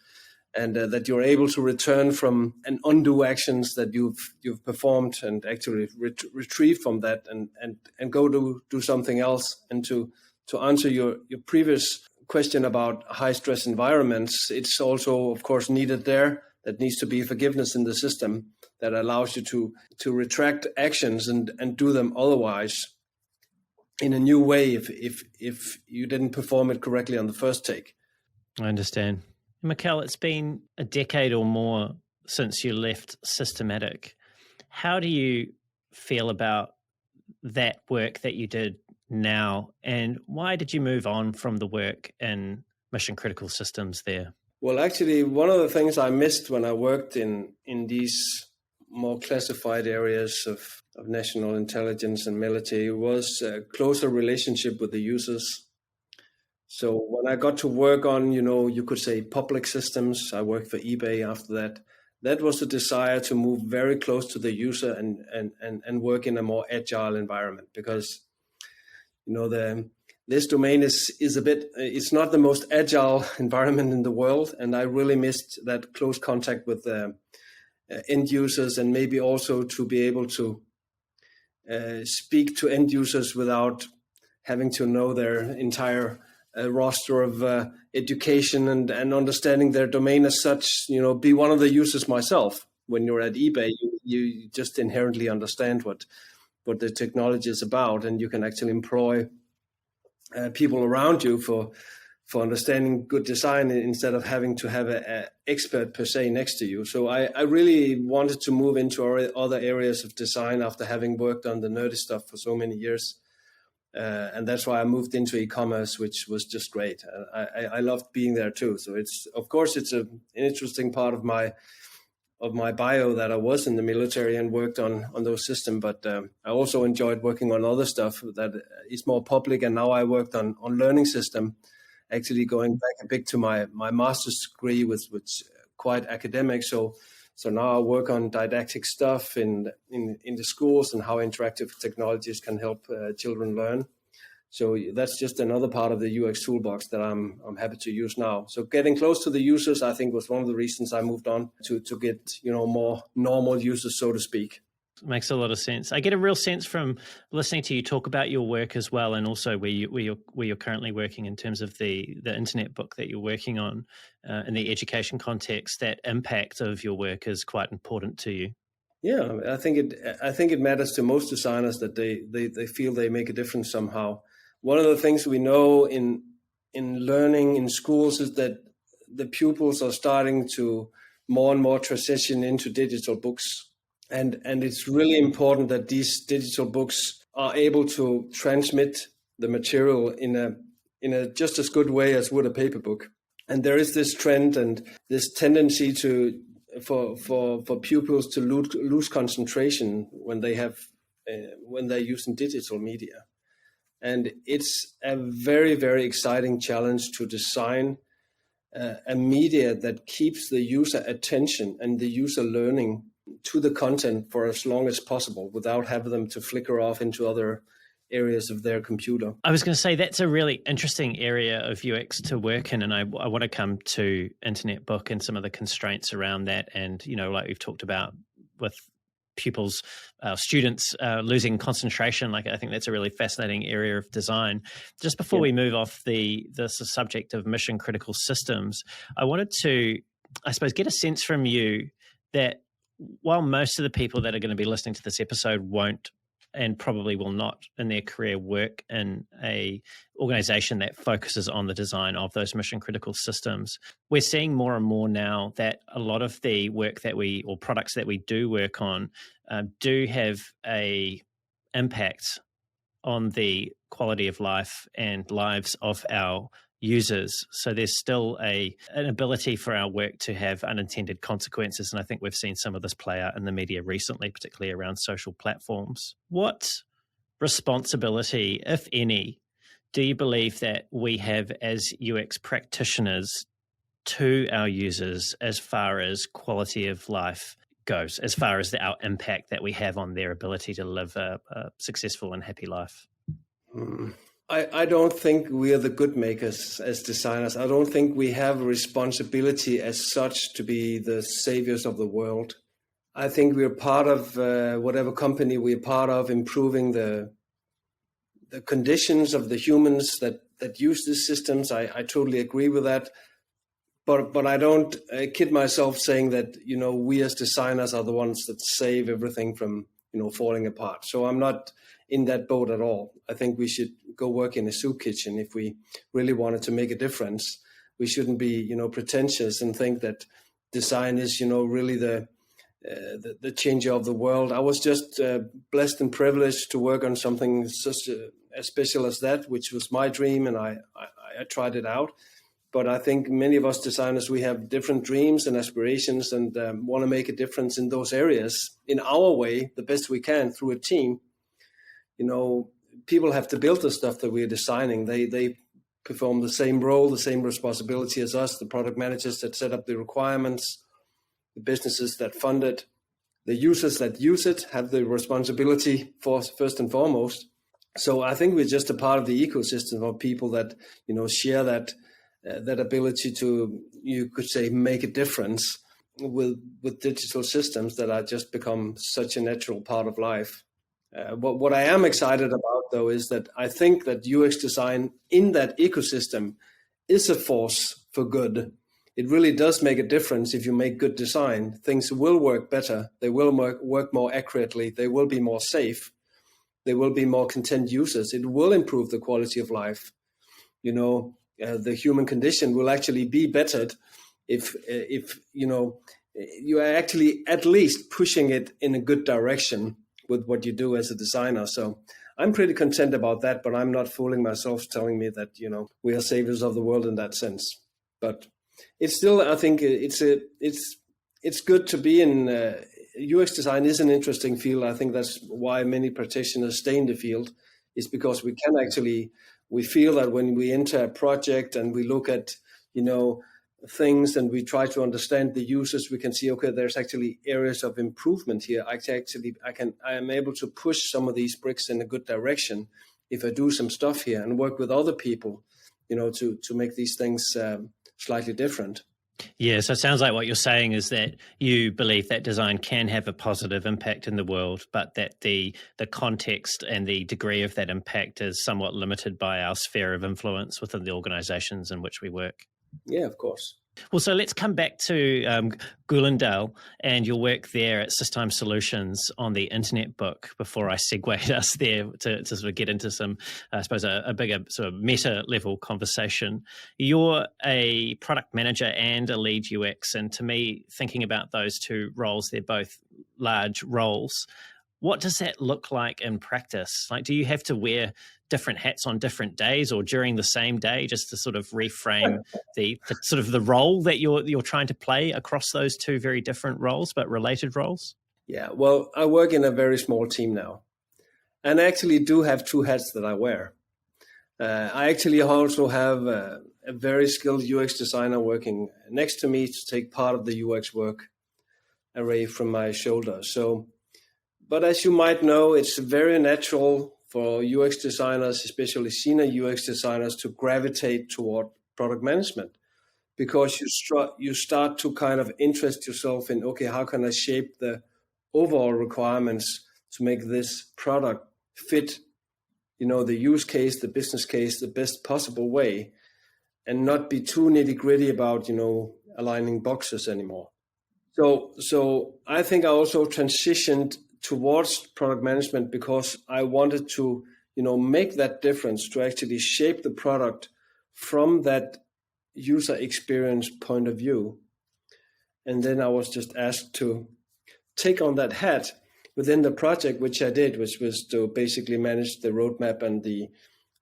and that you're able to return from and undo actions that you've performed, and actually retrieve from that and go to do something else. And to answer your previous question about high stress environments, it's also, of course, needed there. That needs to be forgiveness in the system that allows you to retract actions and do them otherwise in a new way if you didn't perform it correctly on the first take. I understand. Mikkel, it's been a decade or more since you left Systematic. How do you feel about that work that you did now, and why did you move on from the work in mission critical systems there? Well, actually, one of the things I missed when I worked in these more classified areas of national intelligence and military was a closer relationship with the users. So when I got to work on, you could say public systems, I worked for eBay after that. That was the desire to move very close to the user and work in a more agile environment, because, this domain is a bit, it's not the most agile environment in the world. And I really missed that close contact with the end users, and maybe also to be able to speak to end users without having to know their entire roster of education and understanding their domain as such, be one of the users myself. When you're at eBay, you just inherently understand what the technology is about, and you can actually employ people around you for understanding good design instead of having to have an expert per se next to you. So I really wanted to move into other areas of design after having worked on the nerdy stuff for so many years. And that's why I moved into e-commerce, which was just great. I loved being there too. So it's an interesting part of my bio that I was in the military and worked on those systems. But I also enjoyed working on other stuff that is more public. And now I worked on learning system, actually going back a bit to my master's degree, which quite academic. So now I work on didactic stuff in the schools and how interactive technologies can help children learn. So that's just another part of the UX toolbox that I'm happy to use now. So getting close to the users, I think, was one of the reasons I moved on to get more normal users, so to speak. Makes a lot of sense. I get a real sense from listening to you talk about your work as well, and also where you're currently working in terms of the internetBook that you're working on in the education context. That impact of your work is quite important to you. Yeah, I think it matters to most designers that they feel they make a difference somehow. One of the things we know in learning in schools is that the pupils are starting to more and more transition into digital books. And it's really important that these digital books are able to transmit the material in a just as good way as would a paper book. And there is this trend and this tendency for pupils to lose concentration when they're using digital media. And it's a very, very exciting challenge to design a media that keeps the user attention and the user learning to the content for as long as possible without having them to flicker off into other areas of their computer. I was going to say that's a really interesting area of UX to work in, and I want to come to internetBook and some of the constraints around that, and like we've talked about with pupils, students losing concentration. Like, I think that's a really fascinating area of design. Just before we move off the subject of mission critical systems, I wanted to, I suppose, get a sense from you that while most of the people that are going to be listening to this episode won't and probably will not in their career work in a organization that focuses on the design of those mission critical systems, we're seeing more and more now that a lot of the work that or products that we do work on do have a impact on the quality of life and lives of our users. So there's still an ability for our work to have unintended consequences. And I think we've seen some of this play out in the media recently, particularly around social platforms. What responsibility, if any, do you believe that we have as UX practitioners to our users as far as quality of life goes, as far as our impact that we have on their ability to live a successful and happy life? I don't think we are the good makers as designers. I don't think we have a responsibility as such to be the saviors of the world. I think we're part of whatever company we're part of, improving the conditions of the humans that use these systems. I totally agree with that. But I don't kid myself saying that, we as designers are the ones that save everything from, falling apart. So I'm not in that boat at all. I think we should go work in a soup kitchen if we really wanted to make a difference. We shouldn't be, pretentious and think that design is, really the changer of the world. I was just blessed and privileged to work on something such as special as that, which was my dream, and I tried it out. But I think many of us designers, we have different dreams and aspirations and want to make a difference in those areas in our way, the best we can through a team. People have to build the stuff that we're designing. They perform the same role, the same responsibility as us, the product managers that set up the requirements, the businesses that fund it, the users that use it have the responsibility for first and foremost. So I think we're just a part of the ecosystem of people that, share that ability to, you could say, make a difference with digital systems that are just become such a natural part of life. What I am excited about, though, is that I think that UX design in that ecosystem is a force for good. It really does make a difference if you make good design. Things will work better. They will work more accurately. They will be more safe. There will be more content users. It will improve the quality of life. The human condition will actually be bettered if you are actually at least pushing it in a good direction with what you do as a designer. So I'm pretty content about that, but I'm not fooling myself telling me that, we are saviors of the world in that sense. But it's still, I think it's good to be in UX design is an interesting field. I think that's why many practitioners stay in the field, is because we feel that when we enter a project and we look at, things and we try to understand the users, we can see, okay, there's actually areas of improvement here. I am able to push some of these bricks in a good direction if I do some stuff here and work with other people, to make these things slightly different. Yeah, so it sounds like what you're saying is that you believe that design can have a positive impact in the world, but that the context and the degree of that impact is somewhat limited by our sphere of influence within the organizations in which we work. Yeah, of course. Well, so let's come back to Gyldendal and your work there at Systime Solutions on the internetBook before I segued us there to sort of get into some, I suppose, a bigger sort of meta level conversation. You're a product manager and a lead UX. And to me, thinking about those two roles, they're both large roles. What does that look like in practice? Like, do you have to wear different hats on different days or during the same day, just to sort of reframe the sort of the role that you're trying to play across those two very different roles, but related roles? Yeah, well, I work in a very small team now, and I actually do have two hats that I wear. I actually also have a very skilled UX designer working next to me to take part of the UX work away from my shoulders. But as you might know, it's very natural for UX designers, especially senior UX designers, to gravitate toward product management, because you start to kind of interest yourself in, okay, how can I shape the overall requirements to make this product fit, the use case, the business case, the best possible way, and not be too nitty gritty about, aligning boxes anymore. So I think I also transitioned towards product management because I wanted to, make that difference, to actually shape the product from that user experience point of view. And then I was just asked to take on that hat within the project, which I did, which was to basically manage the roadmap and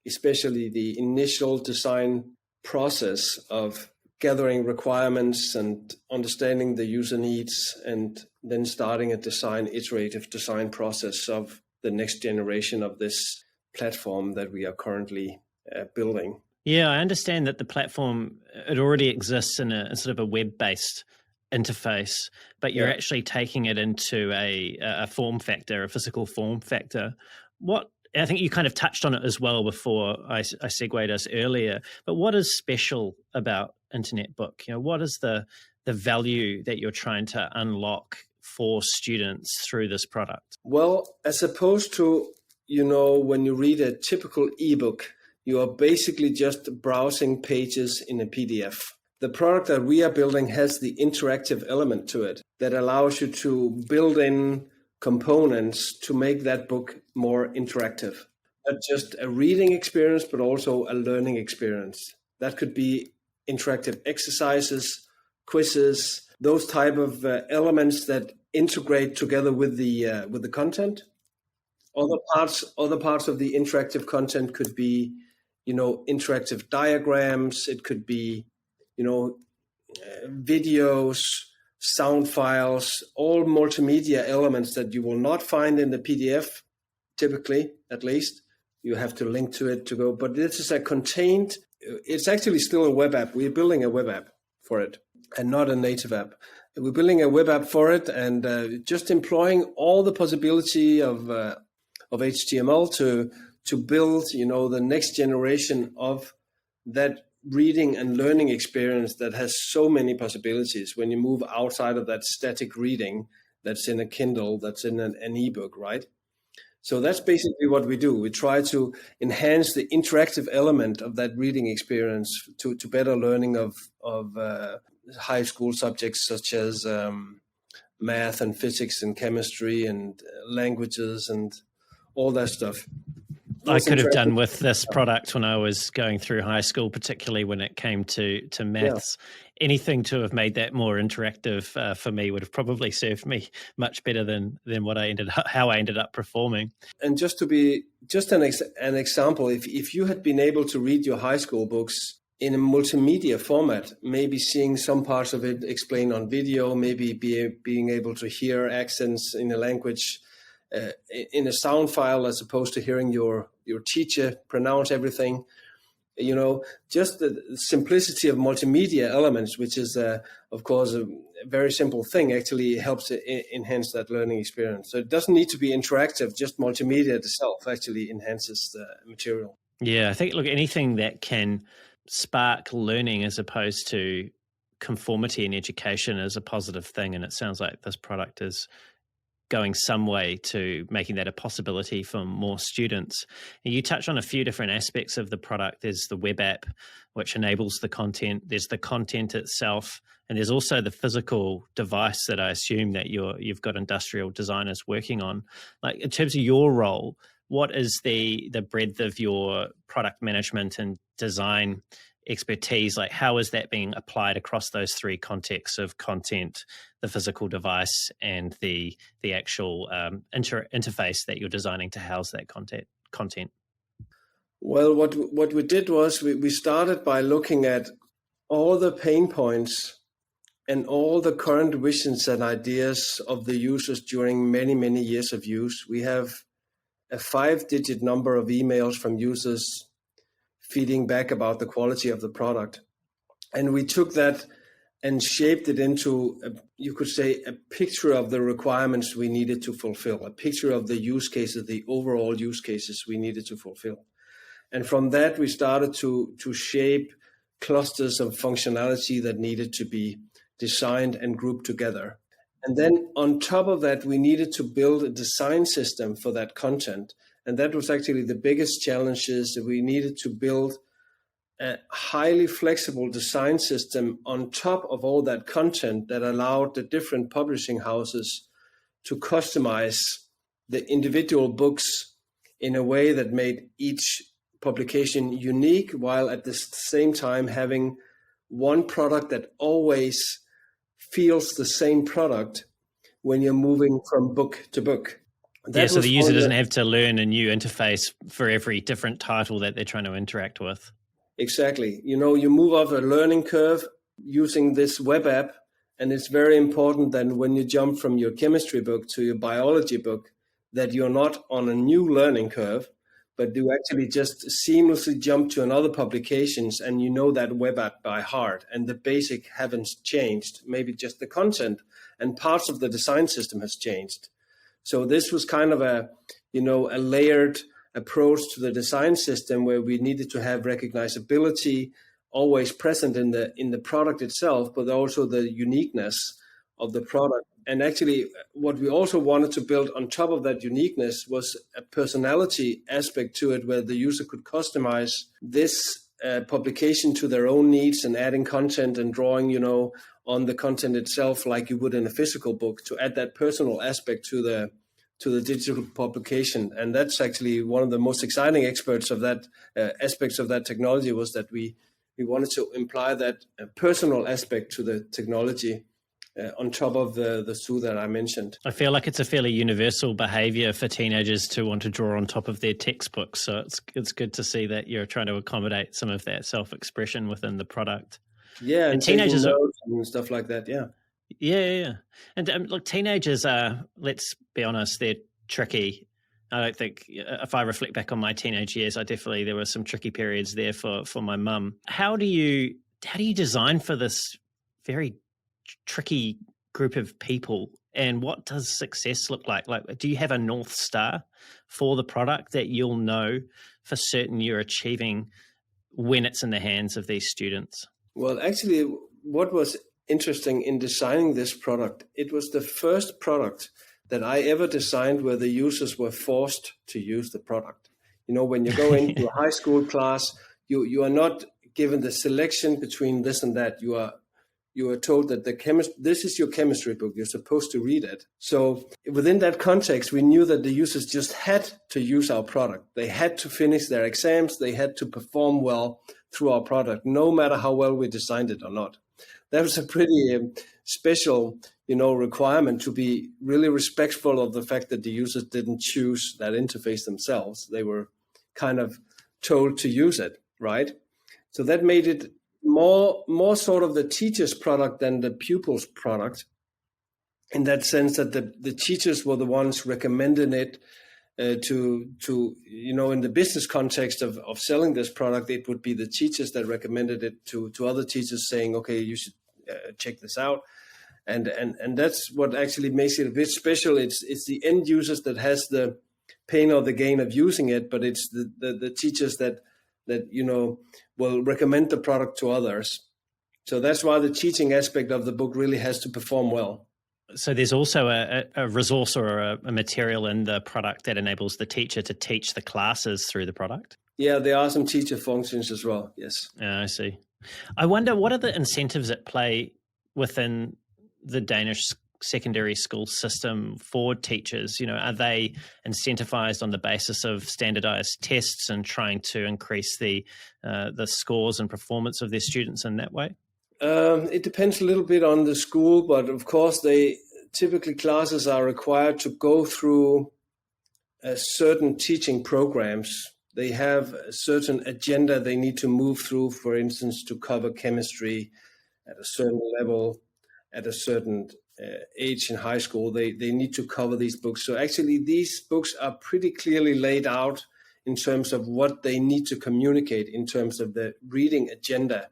especially the initial design process of gathering requirements and understanding the user needs, and then starting a iterative design process of the next generation of this platform that we are currently building. Yeah, I understand that the platform, it already exists in a sort of a web-based interface, but you're actually taking it into a form factor, a physical form factor. I think you kind of touched on it as well before I segued us earlier, but what is special about internetBook? What is the value that you're trying to unlock for students through this product? Well, as opposed to, when you read a typical ebook, you are basically just browsing pages in a PDF. The product that we are building has the interactive element to it that allows you to build in components to make that book more interactive. Not just a reading experience, but also a learning experience. That could be interactive exercises, quizzes, those type of elements that integrate together with the content. Other parts of the interactive content could be, interactive diagrams. It could be, videos, sound files, all multimedia elements that you will not find in the PDF, typically, at least. You have to link to it to go. But this is it's actually still a web app. We're building a web app for it and not a native app. We're building a web app for it and just employing all the possibility of HTML to build, the next generation of that reading and learning experience that has so many possibilities when you move outside of that static reading that's in a Kindle, that's in an ebook, right? So that's basically what we do. We try to enhance the interactive element of that reading experience to better learning of high school subjects such as math and physics and chemistry and languages and all that stuff. I could have done with this product when I was going through high school, particularly when it came to maths. Yeah. Anything to have made that more interactive for me would have probably served me much better than how I ended up performing. And just an example, if you had been able to read your high school books in a multimedia format, maybe seeing some parts of it explained on video, maybe being able to hear accents in a language in a sound file as opposed to hearing your teacher pronounce everything, Just the simplicity of multimedia elements, which is, of course, a very simple thing, actually helps to enhance that learning experience. So it doesn't need to be interactive, just multimedia itself actually enhances the material. Yeah, I think, look, anything that can spark learning as opposed to conformity in education is a positive thing. And it sounds like this product is going some way to making that a possibility for more students. And you touch on a few different aspects of the product. There's the web app, which enables the content. There's the content itself. And there's also the physical device that I assume that you've got industrial designers working on. Like, in terms of your role, what is the breadth of your product management and design expertise? Like, how is that being applied across those three contexts of content, the physical device, and the actual interface that you're designing to house that content? Well, what we did was we started by looking at all the pain points and all the current visions and ideas of the users during many, many years of use. We have a 5-digit number of emails from users feeding back about the quality of the product. And we took that and shaped it into, you could say, a picture of the requirements we needed to fulfill, a picture of the use cases, the overall use cases we needed to fulfill. And from that, we started to shape clusters of functionality that needed to be designed and grouped together. And then on top of that, we needed to build a design system for that content. And that was actually the biggest challenge, is that we needed to build a highly flexible design system on top of all that content that allowed the different publishing houses to customize the individual books in a way that made each publication unique, while at the same time having one product that always feels the same product when you're moving from book to book. So the user doesn't have to learn a new interface for every different title that they're trying to interact with. Exactly. You move off a learning curve using this web app, and it's very important that when you jump from your chemistry book to your biology book, that you're not on a new learning curve, but you actually just seamlessly jump to another publications, and you know that web app by heart, and the basic haven't changed. Maybe just the content and parts of the design system has changed. So this was kind of a layered approach to the design system, where we needed to have recognizability always present in the product itself, but also the uniqueness of the product. And actually, what we also wanted to build on top of that uniqueness was a personality aspect to it, where the user could customize this publication to their own needs, and adding content and drawing, on the content itself, like you would in a physical book, to add that personal aspect to the digital publication. And that's actually one of the most exciting aspects of that technology, was that we wanted to imply that personal aspect to the technology. On top of the two that I mentioned. I feel like it's a fairly universal behavior for teenagers to want to draw on top of their textbooks. So it's good to see that you're trying to accommodate some of that self-expression within the product. Yeah, and teenagers notes and stuff like that. Yeah. Yeah. And look, teenagers are, let's be honest, they're tricky. I don't think, if I reflect back on my teenage years, there were some tricky periods there for my mum. How do you design for this very tricky group of people, and what does success look like? Like, do you have a North Star for the product that you'll know for certain you're achieving when it's in the hands of these students? Well, actually, what was interesting in designing this product, it was the first product that I ever designed where the users were forced to use the product. When you go into a high school class, you are not given the selection between this and that. You are told that this is your chemistry book. You're supposed to read it. So within that context, we knew that the users just had to use our product. They had to finish their exams. They had to perform well through our product, no matter how well we designed it or not. That was a pretty special, requirement, to be really respectful of the fact that the users didn't choose that interface themselves. They were kind of told to use it, right? So that made it more sort of the teacher's product than the pupil's product, in that sense that the teachers were the ones recommending it, in the business context of selling this product, it would be the teachers that recommended it to other teachers, saying, okay, you should check this out. And that's what actually makes it a bit special. It's the end users that has the pain or the gain of using it, but it's the teachers that will recommend the product to others. So that's why the teaching aspect of the book really has to perform well. So there's also a resource or a material in the product that enables the teacher to teach the classes through the product? Yeah, there are some teacher functions as well, yes. I see. I wonder, what are the incentives at play within the Danish secondary school system for teachers? Are they incentivized on the basis of standardized tests and trying to increase the scores and performance of their students in that way? It depends a little bit on the school, but of course, typically classes are required to go through certain teaching programs. They have a certain agenda they need to move through, for instance, to cover chemistry at a certain level, at a certain age in high school. They need to cover these books. So actually, these books are pretty clearly laid out in terms of what they need to communicate in terms of the reading agenda.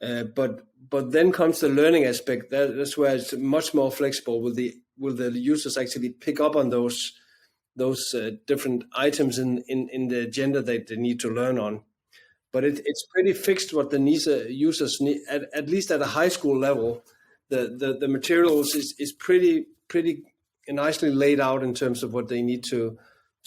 But then comes the learning aspect. That's where it's much more flexible. Will the users actually pick up on those different items in the agenda that they need to learn on? But it's pretty fixed what the users need, at least at a high school level. The materials is pretty nicely laid out in terms of what they need to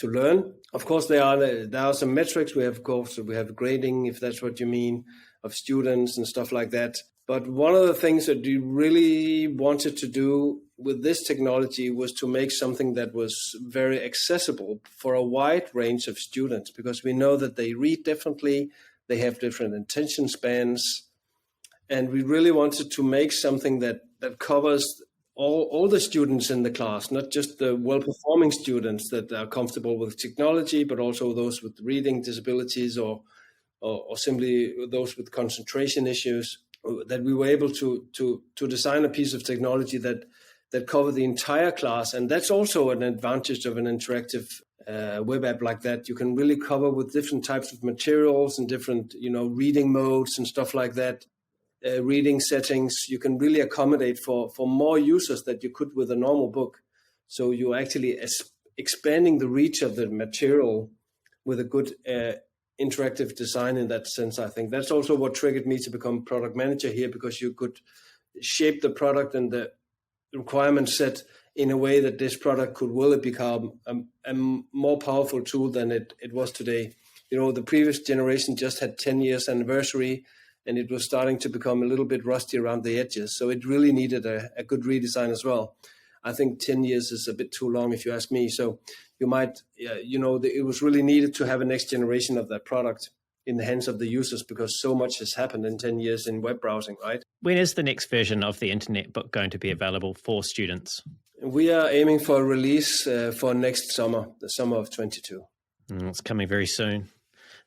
learn. Of course, there are some metrics. We have grading, if that's what you mean, of students and stuff like that. But one of the things that we really wanted to do with this technology was to make something that was very accessible for a wide range of students, because we know that they read differently, they have different attention spans, and we really wanted to make something that covers all the students in the class, not just the well-performing students that are comfortable with technology, but also those with reading disabilities or simply those with concentration issues, that we were able to design a piece of technology that covered the entire class. And that's also an advantage of an interactive web app like that. You can really cover with different types of materials and different, reading modes and stuff like that. Reading settings, you can really accommodate for more users that you could with a normal book. So you're actually expanding the reach of the material with a good interactive design in that sense. I think that's also what triggered me to become product manager here, because you could shape the product and the requirement set in a way that this product could really become a more powerful tool than it was today. The previous generation just had 10 years anniversary, and it was starting to become a little bit rusty around the edges. So it really needed a good redesign as well. I think 10 years is a bit too long, if you ask me. So you might, it was really needed to have a next generation of that product in the hands of the users, because so much has happened in 10 years in web browsing, right? When is the next version of the internetBook going to be available for students? We are aiming for a release for next summer, the summer of 22. It's coming very soon.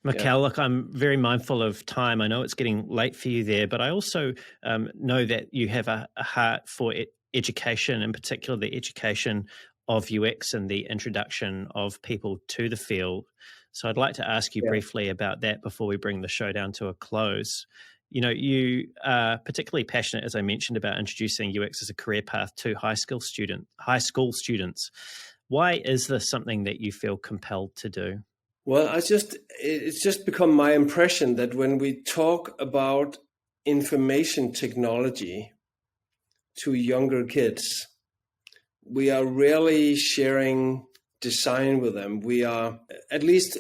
Mikkel, look, I'm very mindful of time. I know it's getting late for you there, but I also know that you have a heart for education, in particular the education of UX and the introduction of people to the field. So I'd like to ask you briefly about that before we bring the show down to a close. You are particularly passionate, as I mentioned, about introducing UX as a career path to high school students. Why is this something that you feel compelled to do? Well, it's just become my impression that when we talk about information technology to younger kids, we are rarely sharing design with them. We are, at least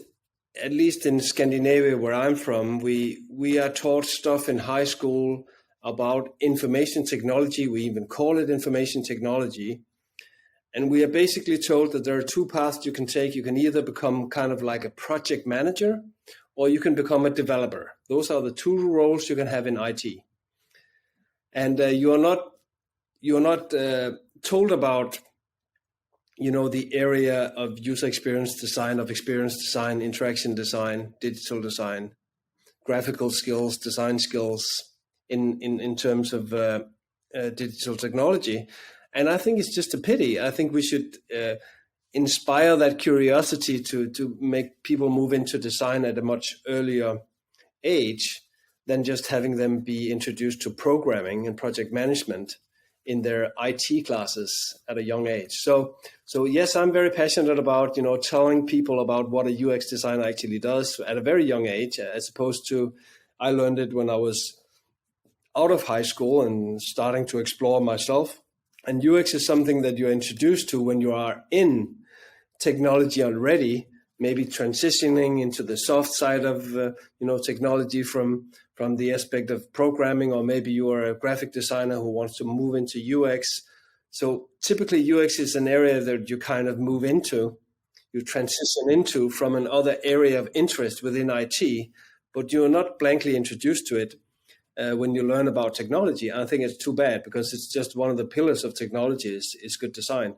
in Scandinavia, where I'm from, we are taught stuff in high school about information technology. We even call it information technology. And we are basically told that there are two paths you can take. You can either become kind of like a project manager, or you can become a developer. Those are the two roles you can have in IT. And you are not told about, the area of user experience design, of experience design, interaction design, digital design, graphical skills, design skills in terms of digital technology. And I think it's just a pity. I think we should inspire that curiosity to make people move into design at a much earlier age than just having them be introduced to programming and project management in their IT classes at a young age. So yes, I'm very passionate about, telling people about what a UX designer actually does at a very young age, as opposed to I learned it when I was out of high school and starting to explore myself. And UX is something that you're introduced to when you are in technology already, maybe transitioning into the soft side of technology from the aspect of programming, or maybe you are a graphic designer who wants to move into UX. So typically UX is an area that you kind of move into, you transition into from another area of interest within IT, but you're not blankly introduced to it when you learn about technology. I think it's too bad, because it's just one of the pillars of technology is good design.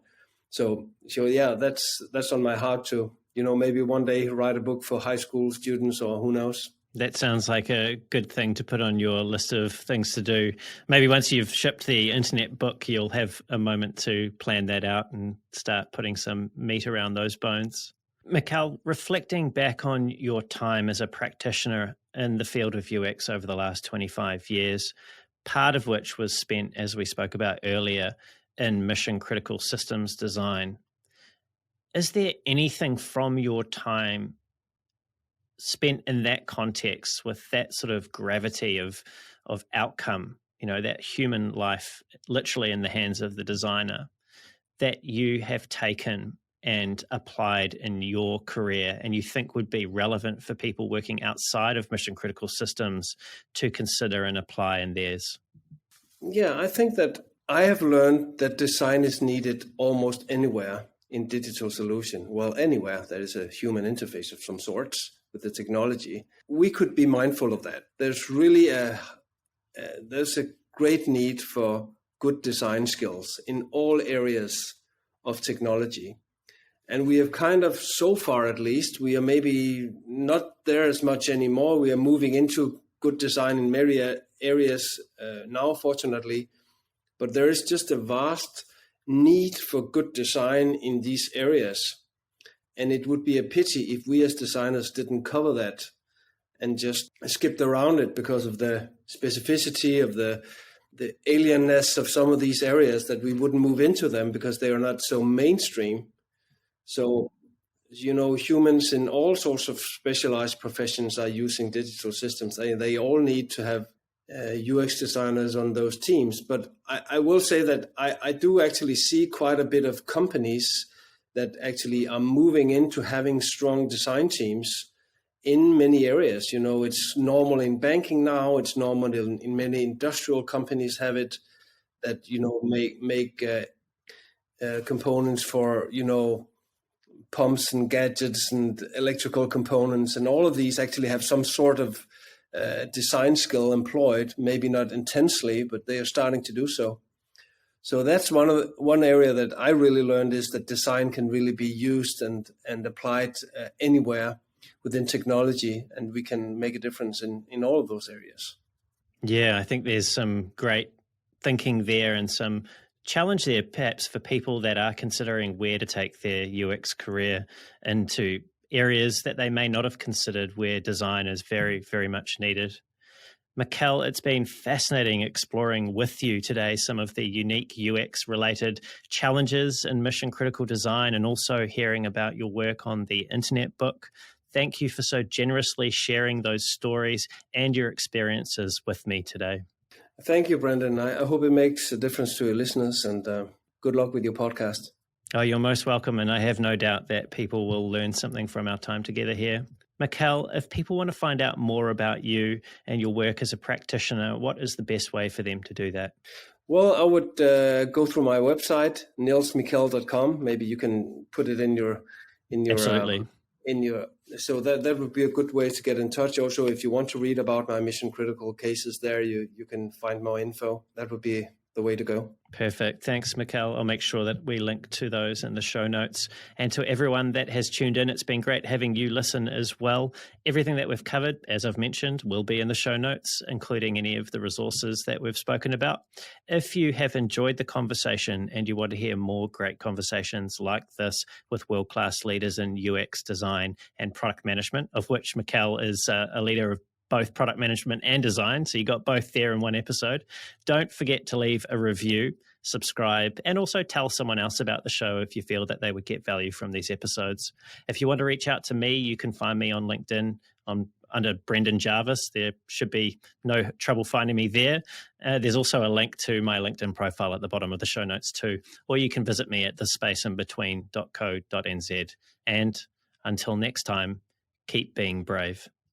So yeah, that's on my heart to, maybe one day write a book for high school students, or who knows. That sounds like a good thing to put on your list of things to do. Maybe once you've shipped the internet book, you'll have a moment to plan that out and start putting some meat around those bones. Mikkel, reflecting back on your time as a practitioner in the field of UX over the last 25 years, part of which was spent, as we spoke about earlier, in mission-critical systems design. Is there anything from your time spent in that context with that sort of gravity of outcome, that human life literally in the hands of the designer, that you have taken and applied in your career and you think would be relevant for people working outside of mission-critical systems to consider and apply in theirs? Yeah, I think that I have learned that design is needed almost anywhere in digital solution. Well, anywhere there is a human interface of some sorts with the technology, we could be mindful of that. There's really there's a great need for good design skills in all areas of technology. And we have kind of, so far at least, we are maybe not there as much anymore. We are moving into good design in many areas now, fortunately. But there is just a vast need for good design in these areas. And it would be a pity if we as designers didn't cover that and just skipped around it because of the specificity of the alienness of some of these areas, that we wouldn't move into them because they are not so mainstream. So, humans in all sorts of specialized professions are using digital systems. They all need to have UX designers on those teams. But I will say that I do actually see quite a bit of companies that actually are moving into having strong design teams in many areas. It's normal in banking now. It's normal in many industrial companies have it, that, make components for, pumps and gadgets and electrical components. And all of these actually have some sort of design skill employed, maybe not intensely, but they are starting to do so. So that's one area that I really learned, is that design can really be used and applied anywhere within technology, and we can make a difference in all of those areas. Yeah, I think there's some great thinking there and some challenge there perhaps for people that are considering where to take their UX career into areas that they may not have considered where design is very, very much needed. Mikkel, it's been fascinating exploring with you today some of the unique UX-related challenges in mission-critical design, and also hearing about your work on the Internet Book. Thank you for so generously sharing those stories and your experiences with me today. Thank you, Brendan. I hope it makes a difference to your listeners, and good luck with your podcast. Oh, you're most welcome, and I have no doubt that people will learn something from our time together here. Mikkel, if people want to find out more about you and your work as a practitioner, what is the best way for them to do that? Well, I would go through my website, nilsmikkel.com. Maybe you can put it in your Absolutely. So that would be a good way to get in touch. Also, if you want to read about my mission critical cases there, you can find more info. That would be the way to go. Perfect. Thanks, Mikkel. I'll make sure that we link to those in the show notes. And to everyone that has tuned in, it's been great having you listen as well. Everything that we've covered, as I've mentioned, will be in the show notes, including any of the resources that we've spoken about. If you have enjoyed the conversation and you want to hear more great conversations like this with world-class leaders in UX design and product management, of which Mikkel is a leader of both product management and design, so you got both there in one episode. Don't forget to leave a review, subscribe, and also tell someone else about the show if you feel that they would get value from these episodes. If you want to reach out to me, you can find me on LinkedIn under Brendan Jarvis. There should be no trouble finding me there. There's also a link to my LinkedIn profile at the bottom of the show notes too, or you can visit me at thespaceinbetween.co.nz. And until next time, keep being brave.